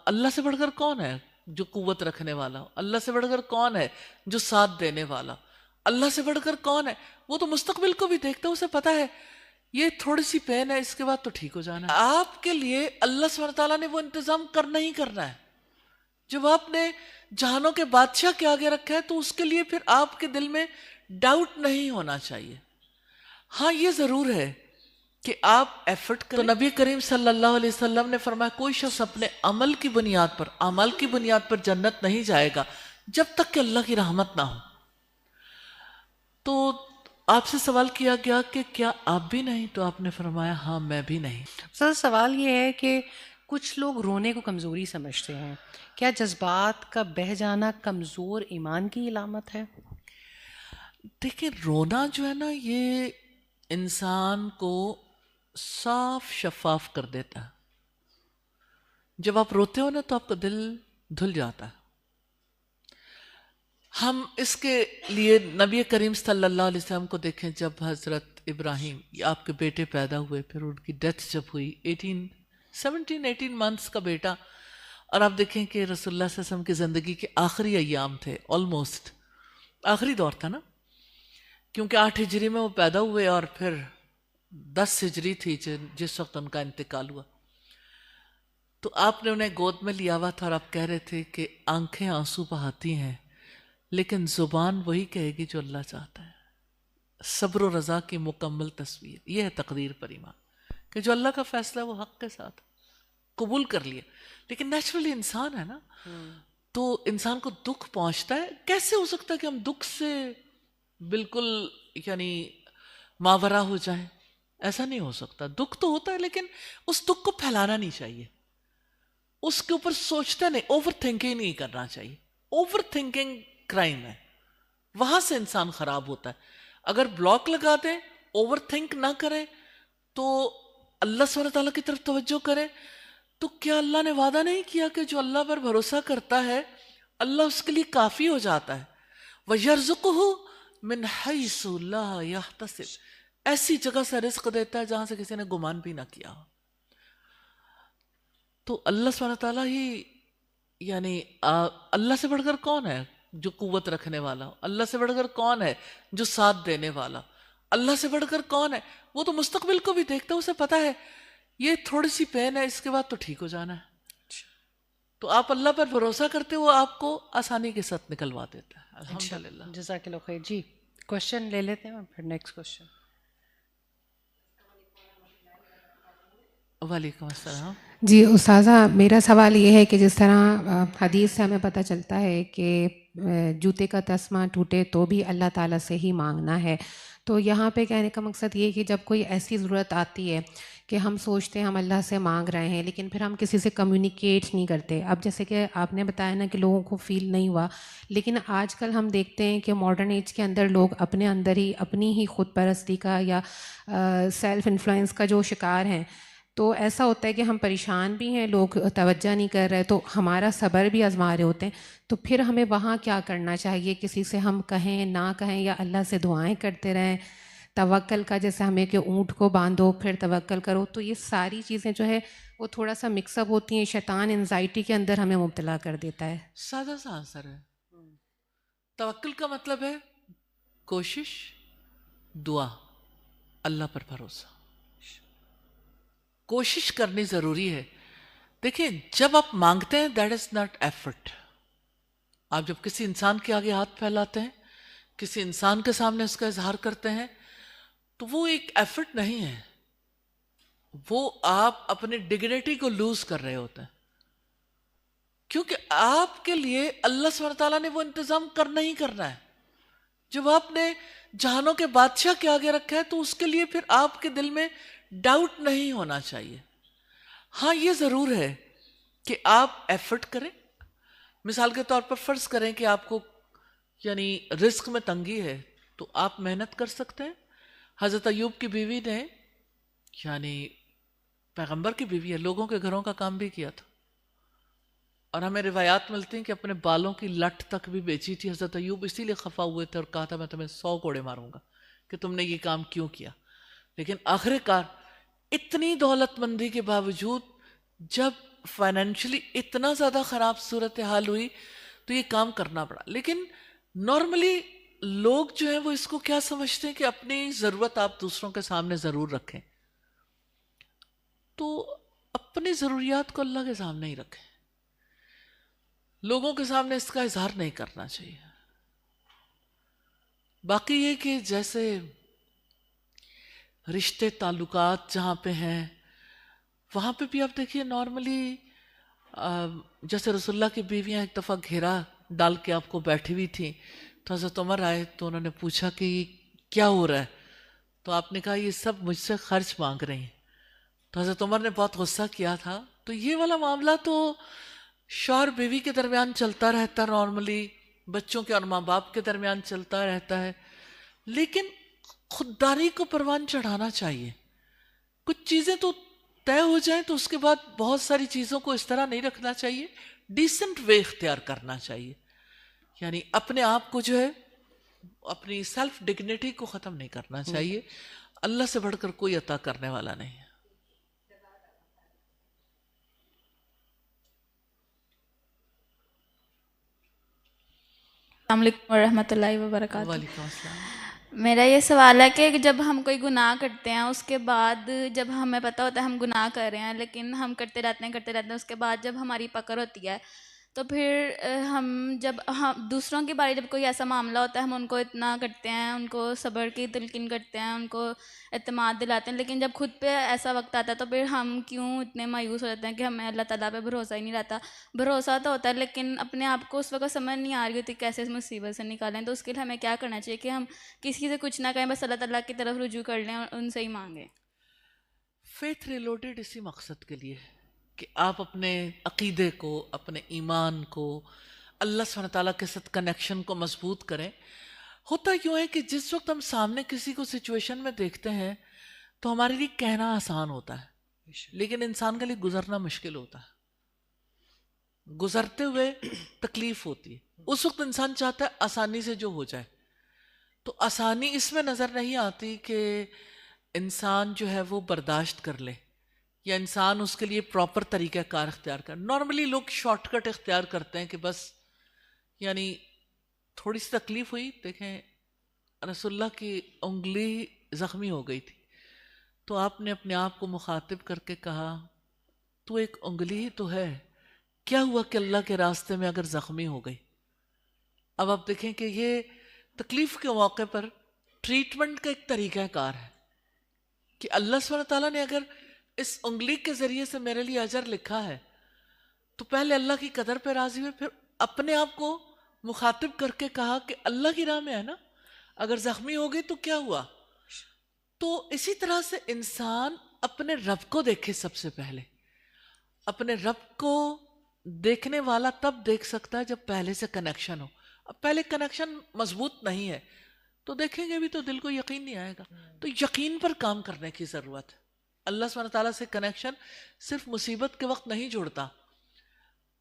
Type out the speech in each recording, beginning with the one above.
اللہ سے بڑھ کر کون ہے جو قوت رکھنے والا ہو؟ اللہ سے بڑھ کر کون ہے جو ساتھ دینے والا؟ اللہ سے بڑھ کر کون ہے؟ وہ تو مستقبل کو بھی دیکھتا ہے، اسے پتا ہے یہ تھوڑی سی پین ہے، اس کے بعد تو ٹھیک ہو جانا ہے۔ آپ کے لیے اللہ سبحانہ تعالیٰ نے وہ انتظام کرنا ہی کرنا ہے۔ جب آپ نے جہانوں کے بادشاہ کے آگے رکھا ہے تو اس کے لیے پھر آپ کے دل میں ڈاؤٹ نہیں ہونا چاہیے۔ ہاں یہ ضرور ہے کہ آپ ایفرٹ کریں۔ تو نبی کریم صلی اللہ علیہ وسلم نے فرمایا کوئی شخص اپنے عمل کی بنیاد پر، عمل کی بنیاد پر جنت نہیں جائے گا جب تک کہ اللہ کی رحمت نہ ہو۔ تو آپ سے سوال کیا گیا کہ کیا آپ بھی نہیں؟ تو آپ نے فرمایا ہاں میں بھی نہیں۔ سر سوال یہ ہے کہ کچھ لوگ رونے کو کمزوری سمجھتے ہیں، کیا جذبات کا بہہ جانا کمزور ایمان کی علامت ہے؟ دیکھیں رونا جو ہے نا یہ انسان کو صاف شفاف کر دیتا ہے۔ جب آپ روتے ہو نا تو آپ کا دل دھل جاتا ہے۔ ہم اس کے لیے نبی کریم صلی اللہ علیہ وسلم کو دیکھیں، جب حضرت ابراہیم آپ کے بیٹے پیدا ہوئے، پھر ان کی ڈیتھ جب ہوئی 18 منتھس کا بیٹا، اور آپ دیکھیں کہ رسول اللہ صلی اللہ علیہ وسلم کی زندگی کے آخری ایام تھے، آلموسٹ آخری دور تھا نا، کیونکہ 8 ہجری میں وہ پیدا ہوئے اور پھر 10 ہجری تھی جس وقت ان کا انتقال ہوا۔ تو آپ نے انہیں گود میں لیا ہوا تھا اور آپ کہہ رہے تھے کہ آنکھیں آنسو بہاتی ہیں لیکن زبان وہی کہے گی جو اللہ چاہتا ہے۔ صبر و رضا کی مکمل تصویر، یہ ہے تقدیر پر ایمان، کہ جو اللہ کا فیصلہ ہے وہ حق کے ساتھ قبول کر لیا۔ لیکن نیچرلی انسان ہے نا، تو انسان کو دکھ پہنچتا ہے۔ کیسے ہو سکتا ہے کہ ہم دکھ سے بالکل یعنی ماورا ہو جائیں؟ ایسا نہیں ہو سکتا۔ دکھ تو ہوتا ہے لیکن اس دکھ کو پھیلانا نہیں چاہیے، اس کے اوپر سوچتا نہیں، اوور تھنکنگ نہیں کرنا چاہیے۔ اوور تھنکنگ کرائم ہے، وہاں سے انسان خراب ہوتا ہے۔ اگر بلاک لگا دیں، اوور تھنک نہ کریں، تو اللہ سبحانہ تعالیٰ کی طرف توجہ کریں، تو کیا اللہ نے وعدہ نہیں کیا کہ جو اللہ پر بھروسہ کرتا ہے اللہ اس کے لیے کافی ہو جاتا ہے؟ وَيَرْزُقُهُ مِنْ حَيْثُ لَا يَحْتَسِبُ، ایسی جگہ سے رزق دیتا ہے جہاں سے کسی نے گمان بھی نہ کیا ہو۔ تو اللہ سبحانہ تعالیٰ ہی یعنی اللہ سے بڑھ کر کون ہے جو قوت رکھنے والا ہو؟ اللہ سے بڑھ کر کون ہے جو ساتھ دینے والا؟ اللہ سے بڑھ کر کون ہے؟ وہ تو مستقبل کو بھی دیکھتا ہے، اسے پتا ہے یہ تھوڑی سی پین ہے، اس کے بعد تو ٹھیک ہو جانا ہے۔ تو آپ اللہ پر بھروسہ کرتے ہو، آپ کو آسانی کے ساتھ نکلوا دیتا ہے الحمدللہ۔ جزاک اللہ خیر۔ جی کوشچن لے لیتے ہیں اور پھر نیکسٹ کوشچن۔ وعلیکم السلام۔ جی استاذہ، میرا سوال یہ ہے کہ جس طرح حدیث سے ہمیں پتہ چلتا ہے کہ جوتے کا تسمہ ٹوٹے تو بھی اللہ تعالیٰ سے ہی مانگنا ہے، تو یہاں پہ کہنے کا مقصد یہ کہ جب کوئی ایسی ضرورت آتی ہے کہ ہم سوچتے ہیں ہم اللہ سے مانگ رہے ہیں لیکن پھر ہم کسی سے کمیونیکیٹ نہیں کرتے، اب جیسے کہ آپ نے بتایا نا کہ لوگوں کو فیل نہیں ہوا، لیکن آج کل ہم دیکھتے ہیں کہ ماڈرن ایج کے اندر لوگ اپنے اندر ہی اپنی ہی خود پرستی کا یا سیلف انفلوئنس کا جو شکار ہیں، تو ایسا ہوتا ہے کہ ہم پریشان بھی ہیں، لوگ توجہ نہیں کر رہے، تو ہمارا صبر بھی آزما رہے ہوتے ہیں، تو پھر ہمیں وہاں کیا کرنا چاہیے؟ کسی سے ہم کہیں نہ کہیں یا اللہ سے دعائیں کرتے رہیں؟ توکل کا جیسے ہمیں کہ اونٹ کو باندھو پھر توکل کرو، تو یہ ساری چیزیں جو ہے وہ تھوڑا سا مکس اپ ہوتی ہیں، شیطان انزائٹی کے اندر ہمیں مبتلا کر دیتا ہے۔ سادہ سا آنسر ہے، توکل کا مطلب ہے کوشش، دعا، اللہ پر بھروسہ، کوشش کرنی ضروری ہے۔ دیکھیں جب آپ مانگتے ہیں دیٹ از ناٹ ایفرٹ۔ آپ جب کسی انسان کے آگے ہاتھ پھیلاتے ہیں، کسی انسان کے سامنے اس کا اظہار کرتے ہیں، تو وہ ایک ایفرٹ نہیں ہے، وہ آپ اپنی ڈگنیٹی کو لوز کر رہے ہوتے ہیں، کیونکہ آپ کے لیے اللہ سبحانہ تعالیٰ نے وہ انتظام کرنا ہی کرنا ہے۔ جب آپ نے جہانوں کے بادشاہ کے آگے رکھا ہے تو اس کے لیے پھر آپ کے دل میں ڈاؤٹ نہیں ہونا چاہیے۔ ہاں یہ ضرور ہے کہ آپ ایفرٹ کریں۔ مثال کے طور پر فرض کریں کہ آپ کو یعنی رزق میں تنگی ہے تو آپ محنت کر سکتے ہیں۔ حضرت ایوب کی بیوی نے یعنی پیغمبر کی بیوی ہے، لوگوں کے گھروں کا کام بھی کیا تھا، اور ہمیں روایات ملتی ہیں کہ اپنے بالوں کی لٹ تک بھی بیچی تھی۔ حضرت ایوب اسی لیے خفا ہوئے تھے اور کہا تھا میں تمہیں 100 کوڑے ماروں گا کہ تم نے یہ کام کیوں کیا، لیکن آخر کار اتنی دولت مندی کے باوجود جب فائنینشلی اتنا زیادہ خراب صورتحال ہوئی تو یہ کام کرنا پڑا. لیکن نارملی لوگ جو ہیں وہ اس کو کیا سمجھتے ہیں کہ اپنی ضرورت آپ دوسروں کے سامنے ضرور رکھیں, تو اپنی ضروریات کو اللہ کے سامنے ہی رکھیں, لوگوں کے سامنے اس کا اظہار نہیں کرنا چاہیے. باقی یہ کہ جیسے رشتے تعلقات جہاں پہ ہیں وہاں پہ بھی آپ دیکھیے نارملی جیسے رسول اللہ کی بیویاں ایک دفعہ گھیرا ڈال کے آپ کو بیٹھی ہوئی تھیں, تو حضرت عمر آئے تو انہوں نے پوچھا کہ یہ کیا ہو رہا ہے, تو آپ نے کہا یہ سب مجھ سے خرچ مانگ رہے ہیں. تو حضرت عمر نے بہت غصہ کیا تھا. تو یہ والا معاملہ تو شوہر بیوی کے درمیان چلتا رہتا ہے نارملی, بچوں کے اور ماں باپ کے درمیان چلتا رہتا ہے, لیکن خودداری کو پروان چڑھانا چاہیے. کچھ چیزیں تو طے ہو جائیں تو اس کے بعد بہت ساری چیزوں کو اس طرح نہیں رکھنا چاہیے, ڈیسنٹ وے اختیار کرنا چاہیے. یعنی اپنے آپ کو جو ہے اپنی سیلف ڈگنیٹی کو ختم نہیں کرنا چاہیے. اللہ سے بڑھ کر کوئی عطا کرنے والا نہیں ہے. السلام علیکم ورحمۃ اللہ وبرکاتہ. وعلیکم السلام. میرا یہ سوال ہے کہ جب ہم کوئی گناہ کرتے ہیں اس کے بعد جب ہمیں پتہ ہوتا ہے ہم گناہ کر رہے ہیں لیکن ہم کرتے رہتے ہیں اس کے بعد جب ہماری پکڑ ہوتی ہے تو پھر جب ہم دوسروں کی باری جب کوئی ایسا معاملہ ہوتا ہے ہم ان کو اتنا کرتے ہیں, ان کو صبر کی تلقین کرتے ہیں, ان کو اعتماد دلاتے ہیں, لیکن جب خود پہ ایسا وقت آتا ہے تو پھر ہم کیوں اتنے مایوس ہو جاتے ہیں کہ ہمیں اللہ تعالیٰ پہ بھروسہ ہی نہیں رہتا. بھروسہ تو ہوتا ہے لیکن اپنے آپ کو اس وقت سمجھ نہیں آ رہی ہوتی کیسے اس مصیبت سے نکالیں. تو اس کے لیے ہمیں کیا کرنا چاہیے کہ ہم کسی سے کچھ نہ کہیں, بس اللہ تعالیٰ کی طرف رجوع کر لیں اور ان سے ہی مانگیں. فیتھ ریلوڈیڈ اسی مقصد کے لیے کہ آپ اپنے عقیدے کو, اپنے ایمان کو, اللہ سبحانہ تعالیٰ کے ساتھ کنیکشن کو مضبوط کریں. ہوتا یوں ہے کہ جس وقت ہم سامنے کسی کو سچویشن میں دیکھتے ہیں تو ہمارے لیے کہنا آسان ہوتا ہے لیکن انسان کے لیے گزرنا مشکل ہوتا ہے. گزرتے ہوئے تکلیف ہوتی ہے. اس وقت انسان چاہتا ہے آسانی سے جو ہو جائے. تو آسانی اس میں نظر نہیں آتی کہ انسان جو ہے وہ برداشت کر لے یا انسان اس کے لیے پراپر طریقہ کار اختیار کر. نارملی لوگ شارٹ کٹ اختیار کرتے ہیں کہ بس یعنی تھوڑی سی تکلیف ہوئی, دیکھیں رسول اللہ کی انگلی زخمی ہو گئی تھی تو آپ نے اپنے آپ کو مخاطب کر کے کہا تو ایک انگلی ہی تو ہے, کیا ہوا کہ اللہ کے راستے میں اگر زخمی ہو گئی. اب آپ دیکھیں کہ یہ تکلیف کے موقع پر ٹریٹمنٹ کا ایک طریقہ کار ہے کہ اللہ سبحانہ تعالیٰ نے اگر اس انگلی کے ذریعے سے میرے لیے اجر لکھا ہے تو پہلے اللہ کی قدر پہ راضی ہوئے, پھر اپنے آپ کو مخاطب کر کے کہا کہ اللہ کی راہ میں ہے نا, اگر زخمی ہو گئی تو کیا ہوا. تو اسی طرح سے انسان اپنے رب کو دیکھے. سب سے پہلے اپنے رب کو دیکھنے والا تب دیکھ سکتا ہے جب پہلے سے کنیکشن ہو. اب پہلے کنیکشن مضبوط نہیں ہے تو دیکھیں گے بھی تو دل کو یقین نہیں آئے گا. تو یقین پر کام کرنے کی ضرورت ہے. اللہ سبحانہ تعالیٰ سے کنیکشن صرف مصیبت کے وقت نہیں جڑتا.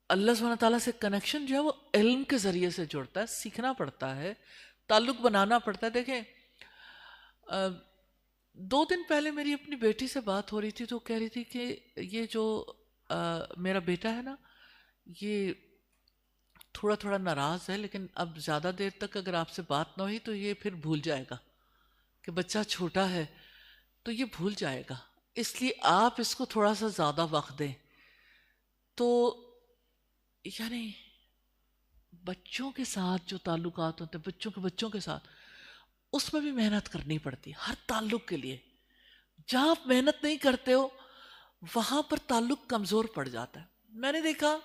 اللہ سبحانہ تعالیٰ سے کنیکشن جو ہے وہ علم کے ذریعے سے جڑتا ہے, سیکھنا پڑتا ہے, تعلق بنانا پڑتا ہے. دیکھیں 2 دن پہلے میری اپنی بیٹی سے بات ہو رہی تھی تو کہہ رہی تھی کہ یہ جو میرا بیٹا ہے نا یہ تھوڑا تھوڑا ناراض ہے, لیکن اب زیادہ دیر تک اگر آپ سے بات نہ ہوئی تو یہ پھر بھول جائے گا کہ بچہ چھوٹا ہے تو یہ بھول جائے گا, اس لیے آپ اس کو تھوڑا سا زیادہ وقت دیں. تو یعنی بچوں کے ساتھ جو تعلقات ہوتے ہیں بچوں کے ساتھ اس میں بھی محنت کرنی پڑتی ہے. ہر تعلق کے لیے جہاں آپ محنت نہیں کرتے ہو وہاں پر تعلق کمزور پڑ جاتا ہے. میں نے دیکھا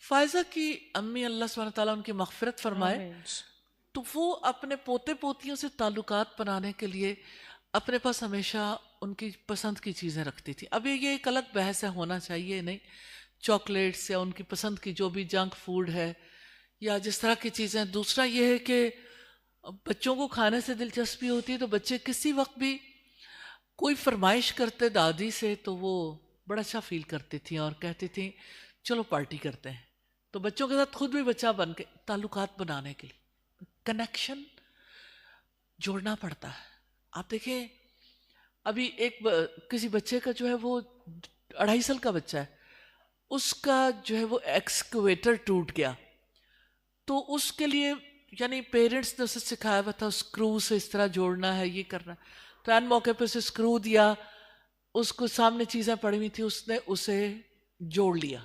فائزہ کی امی اللہ سبحانہ تعالیٰ ان کی مغفرت فرمائے تو وہ اپنے پوتے پوتیوں سے تعلقات بنانے کے لیے اپنے پاس ہمیشہ ان کی پسند کی چیزیں رکھتی تھی. اب یہ ایک الگ بحث ہے, ہونا چاہیے نہیں, چاکلیٹس یا ان کی پسند کی جو بھی جنک فوڈ ہے یا جس طرح کی چیزیں. دوسرا یہ ہے کہ بچوں کو کھانے سے دلچسپی ہوتی ہے تو بچے کسی وقت بھی کوئی فرمائش کرتے دادی سے تو وہ بڑا اچھا فیل کرتی تھیں اور کہتی تھیں چلو پارٹی کرتے ہیں. تو بچوں کے ساتھ خود بھی بچہ بن کے تعلقات بنانے کے لیے کنیکشن جوڑنا پڑتا ہے. آپ دیکھیں ابھی کسی بچے کا جو ہے وہ 2.5 سال کا بچہ ہے, اس کا جو ہے وہ ایکسکویٹر ٹوٹ گیا. تو اس کے لیے یعنی پیرنٹس نے اسے سکھایا ہوا تھا اسکرو سے اس طرح جوڑنا ہے، یہ کرنا ہے. تو این موقع پہ اسے اسکرو دیا، اس کو سامنے چیزیں پڑی ہوئی تھی، اس نے اسے جوڑ لیا،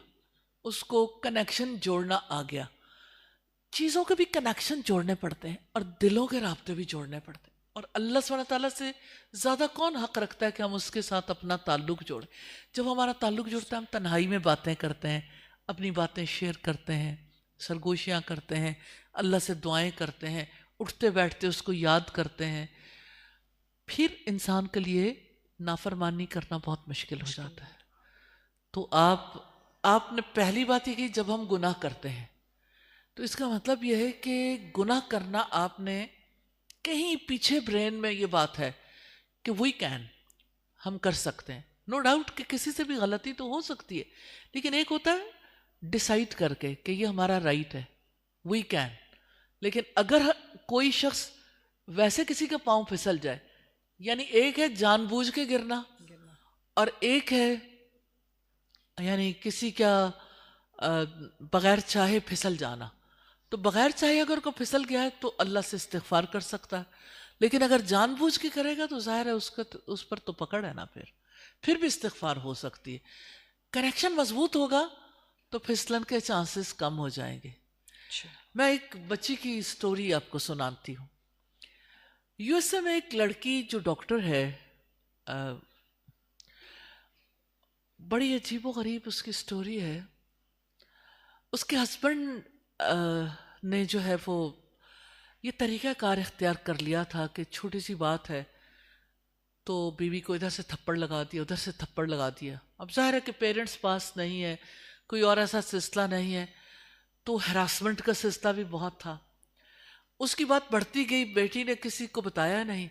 اس کو کنیکشن جوڑنا آ گیا. چیزوں کے بھی کنیکشن جوڑنے پڑتے ہیں اور دلوں کے رابطے بھی جوڑنے پڑتے ہیں. اور اللہ سبحانہ تعالیٰ سے زیادہ کون حق رکھتا ہے کہ ہم اس کے ساتھ اپنا تعلق جوڑیں؟ جب ہمارا تعلق جڑتا ہے ہم تنہائی میں باتیں کرتے ہیں، اپنی باتیں شیئر کرتے ہیں، سرگوشیاں کرتے ہیں، اللہ سے دعائیں کرتے ہیں، اٹھتے بیٹھتے اس کو یاد کرتے ہیں. پھر انسان کے لیے نافرمانی کرنا بہت مشکل ہو جاتا ہے. تو آپ نے پہلی بات یہ کی جب ہم گناہ کرتے ہیں تو اس کا مطلب یہ ہے کہ گناہ کرنا آپ نے کہیں پیچھے برین میں یہ بات ہے کہ وی کین، ہم کر سکتے ہیں. نو ڈاؤٹ کہ کسی سے بھی غلطی تو ہو سکتی ہے، لیکن ایک ہوتا ہے ڈیسائیڈ کر کے کہ یہ ہمارا رائٹ ہے، وی کین. لیکن اگر کوئی شخص ویسے کسی کا پاؤں پھسل جائے، یعنی ایک ہے جان بوجھ کے گرنا اور ایک ہے یعنی کسی کا بغیر چاہے پھسل جانا. تو بغیر چاہے اگر کوئی پھسل گیا ہے تو اللہ سے استغفار کر سکتا ہے، لیکن اگر جان بوجھ کے کرے گا تو ظاہر ہے اس پر تو پکڑ ہے نا، پھر بھی استغفار ہو سکتی ہے. کنیکشن مضبوط ہوگا تو پھسلن کے چانسز کم ہو جائیں گے. میں ایک بچی کی سٹوری آپ کو سناتی ہوں. یو ایس اے میں ایک لڑکی جو ڈاکٹر ہے، بڑی عجیب و غریب اس کی سٹوری ہے. اس کے ہسبینڈ نے جو ہے وہ یہ طریقہ کار اختیار کر لیا تھا کہ چھوٹی سی بات ہے تو بیوی کو ادھر سے تھپڑ لگا دیا، ادھر سے تھپڑ لگا دیا. اب ظاہر ہے کہ پیرنٹس پاس نہیں ہے، کوئی اور ایسا سلسلہ نہیں ہے، تو ہراسمنٹ کا سلسلہ بھی بہت تھا. اس کی بات بڑھتی گئی، بیٹی نے کسی کو بتایا نہیں،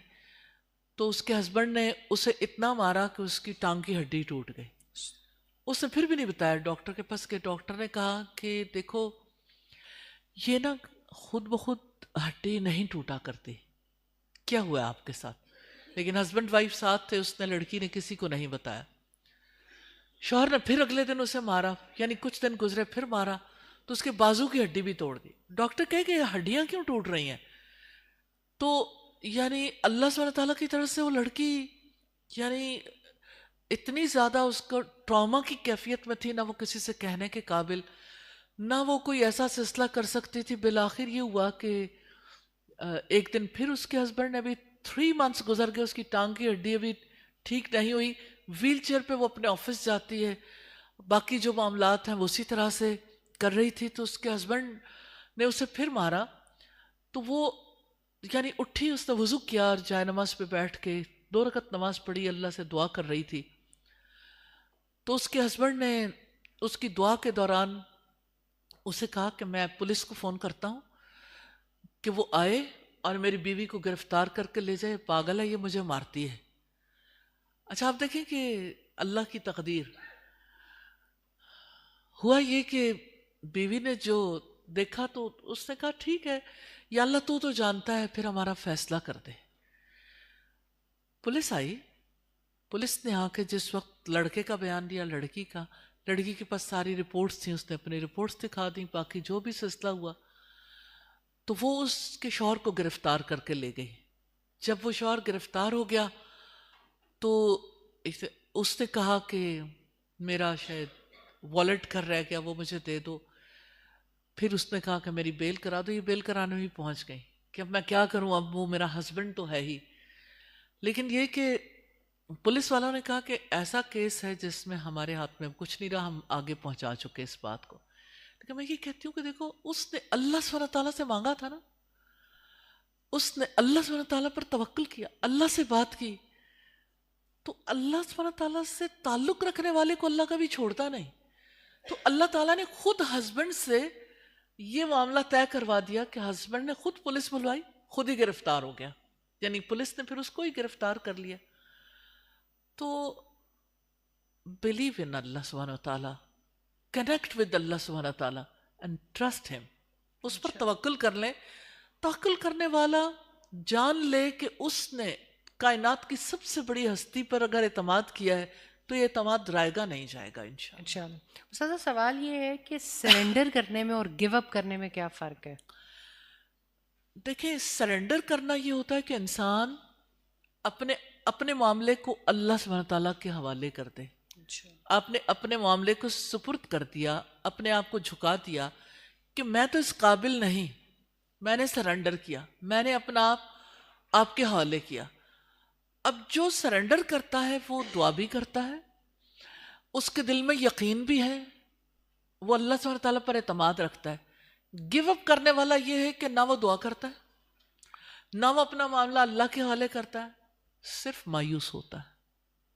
تو اس کے ہسبینڈ نے اسے اتنا مارا کہ اس کی ٹانگ کی ہڈی ٹوٹ گئی. اس نے پھر بھی نہیں بتایا ڈاکٹر کے پاس، کہ ڈاکٹر نے کہا کہ دیکھو یہ نا خود بخود ہڈی نہیں ٹوٹا کرتی، کیا ہوا ہے آپ کے ساتھ؟ لیکن ہسبینڈ وائف ساتھ تھے، اس نے لڑکی نے کسی کو نہیں بتایا. شوہر نے پھر اگلے دن اسے مارا، یعنی کچھ دن گزرے پھر مارا تو اس کے بازو کی ہڈی بھی توڑ دی. ڈاکٹر کہے کہ یہ ہڈیاں کیوں ٹوٹ رہی ہیں؟ تو یعنی اللہ سبحانہ تعالیٰ کی طرف سے وہ لڑکی یعنی اتنی زیادہ اس کو ٹراما کی کیفیت میں تھی، نہ وہ کسی سے کہنے کے قابل، نہ وہ کوئی ایسا سلسلہ کر سکتی تھی. بالآخر یہ ہوا کہ ایک دن پھر اس کے ہسبینڈ نے ابھی 3 months گزر گئے، اس کی ٹانگ کی ہڈی ابھی ٹھیک نہیں ہوئی، ویل چیئر پہ وہ اپنے آفس جاتی ہے، باقی جو معاملات ہیں وہ اسی طرح سے کر رہی تھی. تو اس کے ہسبینڈ نے اسے پھر مارا تو وہ یعنی اٹھی، اس نے وضو کیا اور جائے نماز پہ بیٹھ کے 2 رکعت نماز پڑھی، اللہ سے دعا کر رہی تھی. تو اس کے ہسبینڈ نے اس کی دعا کے دوران اسے کہا کہ میں پولیس کو فون کرتا ہوں کہ وہ آئے اور میری بیوی کو گرفتار کر کے لے جائے، پاگل ہے یہ، مجھے مارتی ہے. اچھا آپ دیکھیں کہ اللہ کی تقدیر. ہوا یہ کہ بیوی نے جو دیکھا تو اس نے کہا ٹھیک ہے یا اللہ تو جانتا ہے، پھر ہمارا فیصلہ کر دے. پولیس آئی، پولیس نے آ کے جس وقت لڑکے کا بیان دیا، لڑکی کے پاس ساری رپورٹس تھیں، اس نے اپنی رپورٹس دکھا دیں، باقی جو بھی سلسلہ ہوا. تو وہ اس کے شوہر کو گرفتار کر کے لے گئی. جب وہ شوہر گرفتار ہو گیا تو اس نے کہا کہ میرا شاید والیٹ گھر رہ گیا، وہ مجھے دے دو. پھر اس نے کہا کہ میری بیل کرا دو. یہ بیل کرانے بھی پہنچ گئی کہ اب میں کیا کروں، اب وہ میرا ہسبینڈ تو ہے ہی. لیکن یہ کہ پولیس والوں نے کہا کہ ایسا کیس ہے جس میں ہمارے ہاتھ میں کچھ نہیں رہا، ہم آگے پہنچا چکے اس بات کو. لیکن میں یہ کہتی ہوں کہ دیکھو اس نے اللہ سبحانہ تعالیٰ سے مانگا تھا نا، اس نے اللہ سبحانہ تعالیٰ پر توکل کیا، اللہ سے بات کی، تو اللہ سبحانہ تعالیٰ سے تعلق رکھنے والے کو اللہ کبھی چھوڑتا نہیں. تو اللہ تعالیٰ نے خود ہسبینڈ سے یہ معاملہ طے کروا دیا کہ ہسبینڈ نے خود پولیس بلوائی، خود ہی گرفتار ہو گیا، یعنی پولیس نے پھر اس کو ہی گرفتار کر لیا. تو believe in اللہ سبحانہ وتعالیٰ، کنیکٹ ود اللہ سبحانہ تعالیٰ اینڈ ٹرسٹ ہم. اس پر توکل کر لیں. توکل کرنے والا جان لے کہ اس نے کائنات کی سب سے بڑی ہستی پر اگر اعتماد کیا ہے تو یہ اعتماد رائے گا نہیں جائے گا انشاءاللہ. انشاءاللہ. استاذہ سوال یہ ہے کہ سرنڈر کرنے میں اور گیو اپ کرنے میں کیا فرق ہے؟ دیکھیں سرنڈر کرنا یہ ہوتا ہے کہ انسان اپنے معاملے کو اللہ سبحانہ تعالیٰ کے حوالے کر دے. آپ نے اپنے معاملے کو سپرد کر دیا, اپنے آپ کو جھکا دیا کہ میں تو اس قابل نہیں, میں نے سرنڈر کیا, میں نے اپنا آپ کے حوالے کیا. اب جو سرنڈر کرتا ہے وہ دعا بھی کرتا ہے, اس کے دل میں یقین بھی ہے, وہ اللہ سبحانہ تعالیٰ پر اعتماد رکھتا ہے. گیو اپ کرنے والا یہ ہے کہ نہ وہ دعا کرتا ہے, نہ وہ اپنا معاملہ اللہ کے حوالے کرتا ہے, صرف مایوس ہوتا ہے,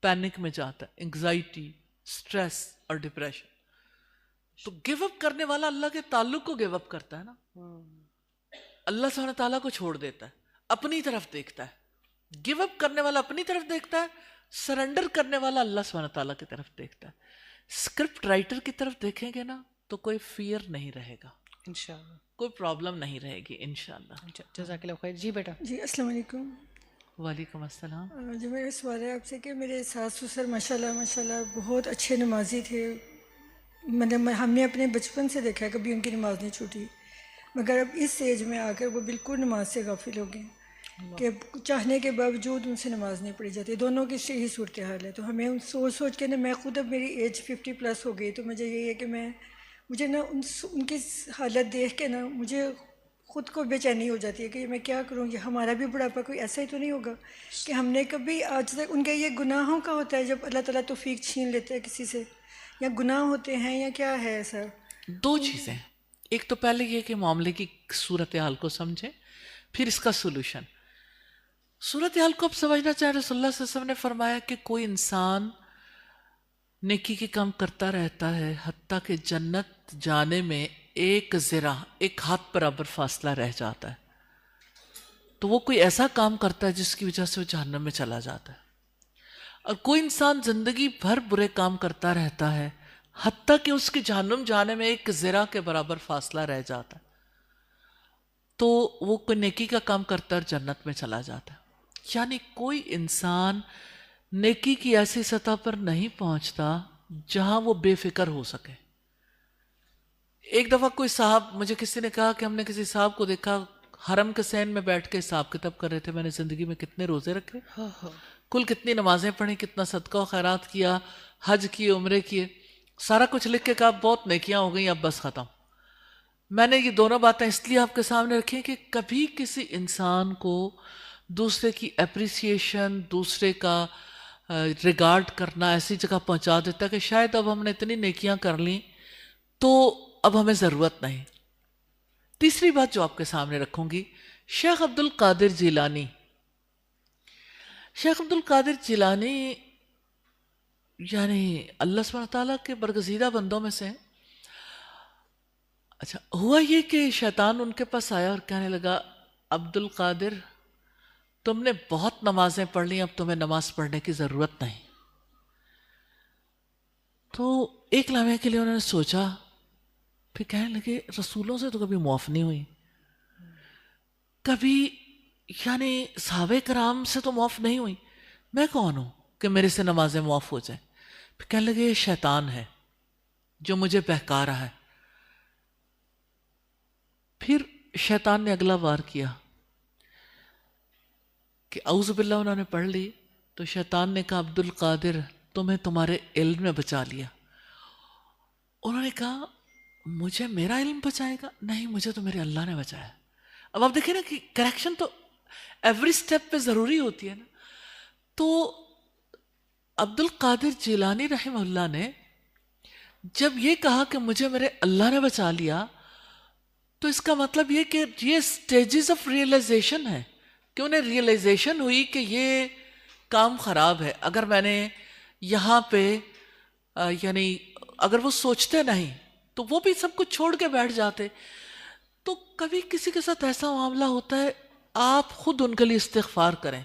پینک میں جاتا ہے, انگزائٹی, سٹریس اور ڈپریشن. تو گیو اپ کرنے والا اللہ کے تعلق کو گیو اپ کرتا ہے نا, اللہ سبحانہ تعالیٰ کو چھوڑ دیتا ہے, اپنی طرف دیکھتا ہے. گیو اپ کرنے والا اپنی طرف دیکھتا ہے, سرنڈر کرنے والا اللہ سبحانہ تعالیٰ کی طرف دیکھتا ہے. اسکرپٹ رائٹر کی طرف دیکھیں گے نا تو کوئی فیئر نہیں رہے گا انشاءاللہ, کوئی پرابلم نہیں رہے گی انشاءاللہ. جزاک اللہ خیر. جی بیٹا. جی السلام علیکم. وعلیکم السلام. جو میرا سوال ہے آپ سے کہ میرے ساس سسر ماشاءاللہ بہت اچھے نمازی تھے. مطلب ہم نے اپنے بچپن سے دیکھا ہے کبھی ان کی نماز نہیں چھوٹی, مگر اب اس ایج میں آ کر وہ بالکل نماز سے غافل ہو گئے کہ چاہنے کے باوجود ان سے نماز نہیں پڑھی جاتی. دونوں کی یہی صورتحال ہے. تو ہمیں سوچ کے نا, میں خود اب میری ایج 50+ ہو گئی, تو مجھے یہی ہے کہ مجھے نا ان کی حالت دیکھ کے نا مجھے خود کو بے چینی ہو جاتی ہے کہ میں کیا کروں. یہ ہمارا بھی بڑھاپا کوئی ایسا ہی تو نہیں ہوگا کہ ہم نے کبھی آج تک ان کے یہ گناہوں کا ہوتا ہے جب اللہ تعالیٰ توفیق چھین لیتا ہے کسی سے, یا گناہ ہوتے ہیں یا کیا ہے ایسا؟ دو چیزیں, ایک تو پہلے یہ کہ معاملے کی صورتحال کو سمجھیں, پھر اس کا سولوشن. صورتحال کو اب سمجھنا چاہیں, رسول اللہ صلی اللہ علیہ وسلم نے فرمایا کہ کوئی انسان نیکی کے کام کرتا رہتا ہے حتیٰ کہ جنت جانے میں ایک ذرا, ایک ہاتھ برابر فاصلہ رہ جاتا ہے, تو وہ کوئی ایسا کام کرتا ہے جس کی وجہ سے وہ جہنم میں چلا جاتا ہے. اور کوئی انسان زندگی بھر برے کام کرتا رہتا ہے حتیٰ کہ اس کی جہنم جانے میں ایک ذرا کے برابر فاصلہ رہ جاتا ہے, تو وہ کوئی نیکی کا کام کرتا ہے اور جنت میں چلا جاتا ہے. یعنی کوئی انسان نیکی کی ایسی سطح پر نہیں پہنچتا جہاں وہ بے فکر ہو سکے. ایک دفعہ کوئی صاحب, مجھے کسی نے کہا کہ ہم نے کسی صاحب کو دیکھا حرم کے سین میں بیٹھ کے حساب کتاب کر رہے تھے, میں نے زندگی میں کتنے روزے رکھے, کل کتنی نمازیں پڑھی, کتنا صدقہ و خیرات کیا, حج کیے, عمرے کیے, سارا کچھ لکھ کے کہا بہت نیکیاں ہو گئیں اب بس ختم. میں نے یہ دونوں باتیں اس لیے آپ کے سامنے رکھی کہ کبھی کسی انسان کو دوسرے کی اپریسیشن, دوسرے کا ریگارڈ کرنا ایسی جگہ پہنچا دیتا ہے کہ شاید اب ہم نے اتنی نیکیاں کر لیں تو اب ہمیں ضرورت نہیں. تیسری بات جو آپ کے سامنے رکھوں گی, شیخ عبد القادر جیلانی. شیخ عبد القادر جیلانی یعنی اللہ سبحانہ تعالیٰ کے برگزیدہ بندوں میں سے ہیں. اچھا ہوا یہ کہ شیطان ان کے پاس آیا اور کہنے لگا, عبد القادر تم نے بہت نمازیں پڑھ لی, اب تمہیں نماز پڑھنے کی ضرورت نہیں. تو ایک لمحے کے لیے انہوں نے سوچا, پھر کہنے لگے رسولوں سے تو کبھی معاف نہیں ہوئی, کبھی یعنی صحابہ کرام سے تو معاف نہیں ہوئی, میں کون ہوں کہ میرے سے نمازیں معاف ہو جائیں. پھر کہنے لگے یہ شیطان ہے جو مجھے بہکا رہا ہے. پھر شیطان نے اگلا وار کیا کہ اعوذ باللہ انہوں نے پڑھ لی, تو شیطان نے کہا عبد القادر تمہیں تمہارے علم نے بچا لیا. انہوں نے کہا مجھے میرا علم بچائے گا؟ نہیں, مجھے تو میرے اللہ نے بچایا. اب آپ دیکھیں نا کہ کریکشن تو ایوری سٹیپ پہ ضروری ہوتی ہے نا. تو عبد القادر جیلانی رحمہ اللہ نے جب یہ کہا کہ مجھے میرے اللہ نے بچا لیا, تو اس کا مطلب یہ کہ یہ سٹیجز آف ریئلائزیشن ہے کہ انہیں ریئلائزیشن ہوئی کہ یہ کام خراب ہے. اگر میں نے یہاں پہ یعنی اگر وہ سوچتے نہیں تو وہ بھی سب کچھ چھوڑ کے بیٹھ جاتے. تو کبھی کسی کے ساتھ ایسا معاملہ ہوتا ہے, آپ خود ان کے لیے استغفار کریں,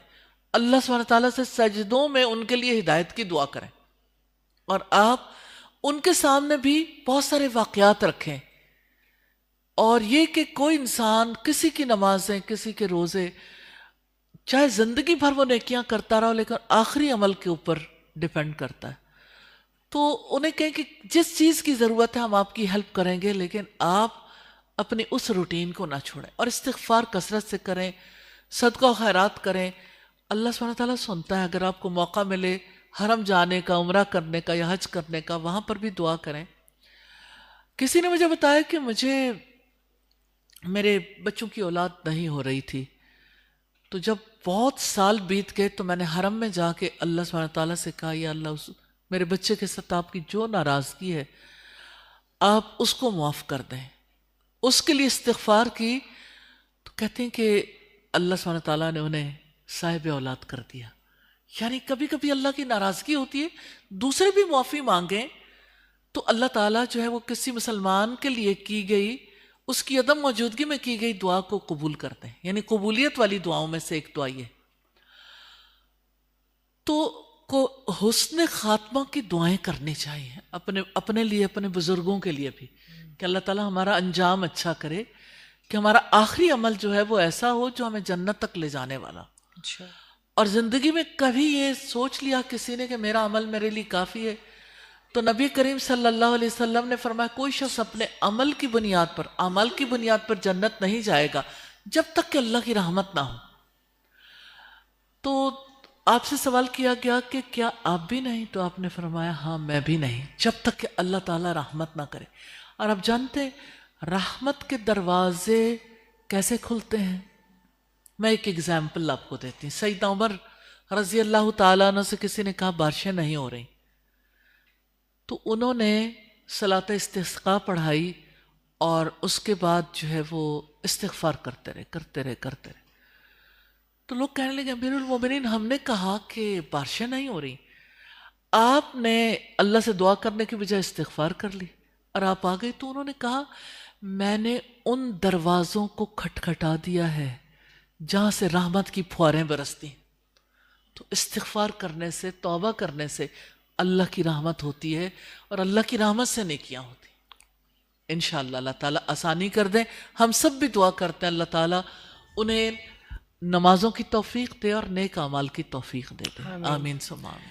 اللہ سبحانہ تعالیٰ سے سجدوں میں ان کے لیے ہدایت کی دعا کریں, اور آپ ان کے سامنے بھی بہت سارے واقعات رکھیں. اور یہ کہ کوئی انسان کسی کی نمازیں, کسی کے روزے, چاہے زندگی بھر وہ نیکیاں کرتا رہا لیکن آخری عمل کے اوپر ڈیپینڈ کرتا ہے. تو انہیں کہیں کہ جس چیز کی ضرورت ہے ہم آپ کی ہیلپ کریں گے، لیکن آپ اپنی اس روٹین کو نہ چھوڑیں اور استغفار کثرت سے کریں، صدقہ و خیرات کریں. اللہ سبحانہ تعالیٰ سنتا ہے. اگر آپ کو موقع ملے حرم جانے کا، عمرہ کرنے کا یا حج کرنے کا، وہاں پر بھی دعا کریں. کسی نے مجھے بتایا کہ مجھے میرے بچوں کی اولاد نہیں ہو رہی تھی، تو جب بہت سال بیت گئے تو میں نے حرم میں جا کے اللہ سبحانہ تعالیٰ سے کہا یا اللہ میرے بچے کے ساتھ آپ کی جو ناراضگی ہے آپ اس کو معاف کر دیں. اس کے لیے استغفار کی تو کہتے ہیں کہ اللہ سبحانہ تعالیٰ نے انہیں صاحب اولاد کر دیا. یعنی کبھی کبھی اللہ کی ناراضگی ہوتی ہے، دوسرے بھی معافی مانگیں تو اللہ تعالیٰ جو ہے وہ کسی مسلمان کے لیے کی گئی، اس کی عدم موجودگی میں کی گئی دعا کو قبول کرتے ہیں. یعنی قبولیت والی دعاؤں میں سے ایک دعا یہ. تو حسن خاتمہ کی دعائیں کرنی چاہیے اپنے لیے، اپنے بزرگوں کے لیے بھی، کہ اللہ تعالیٰ ہمارا انجام اچھا کرے، کہ ہمارا آخری عمل جو ہے وہ ایسا ہو جو ہمیں جنت تک لے جانے والا. اور زندگی میں کبھی یہ سوچ لیا کسی نے کہ میرا عمل میرے لیے کافی ہے، تو نبی کریم صلی اللہ علیہ وسلم نے فرمایا کوئی شخص اپنے عمل کی بنیاد پر، اعمال کی بنیاد پر جنت نہیں جائے گا جب تک کہ اللہ کی رحمت نہ ہو. تو آپ سے سوال کیا گیا کہ کیا آپ بھی نہیں؟ تو آپ نے فرمایا ہاں میں بھی نہیں، جب تک کہ اللہ تعالیٰ رحمت نہ کرے. اور آپ جانتے ہیں رحمت کے دروازے کیسے کھلتے ہیں؟ میں ایک ایگزامپل آپ کو دیتی ہوں. سیدنا عمر رضی اللہ تعالیٰ عنہ سے کسی نے کہا بارشیں نہیں ہو رہی، تو انہوں نے صلاۃ استسقاء پڑھائی اور اس کے بعد جو ہے وہ استغفار کرتے رہے. تو لوگ کہنے لگے امیر المومنین ہم نے کہا کہ بارشیں نہیں ہو رہی، آپ نے اللہ سے دعا کرنے کی بجائے استغفار کر لی اور آپ آ گئی. تو انہوں نے کہا میں نے ان دروازوں کو کھٹکھٹا دیا ہے جہاں سے رحمت کی پھواریں برستی. تو استغفار کرنے سے، توبہ کرنے سے اللہ کی رحمت ہوتی ہے اور اللہ کی رحمت سے نیکیاں ہوتی ہیں. انشاءاللہ اللہ تعالیٰ آسانی کر دیں. ہم سب بھی دعا کرتے ہیں اللہ تعالیٰ انہیں نمازوں کی توفیق دے اور نیک اعمال کی توفیق دے دے. آمین ثم آمین.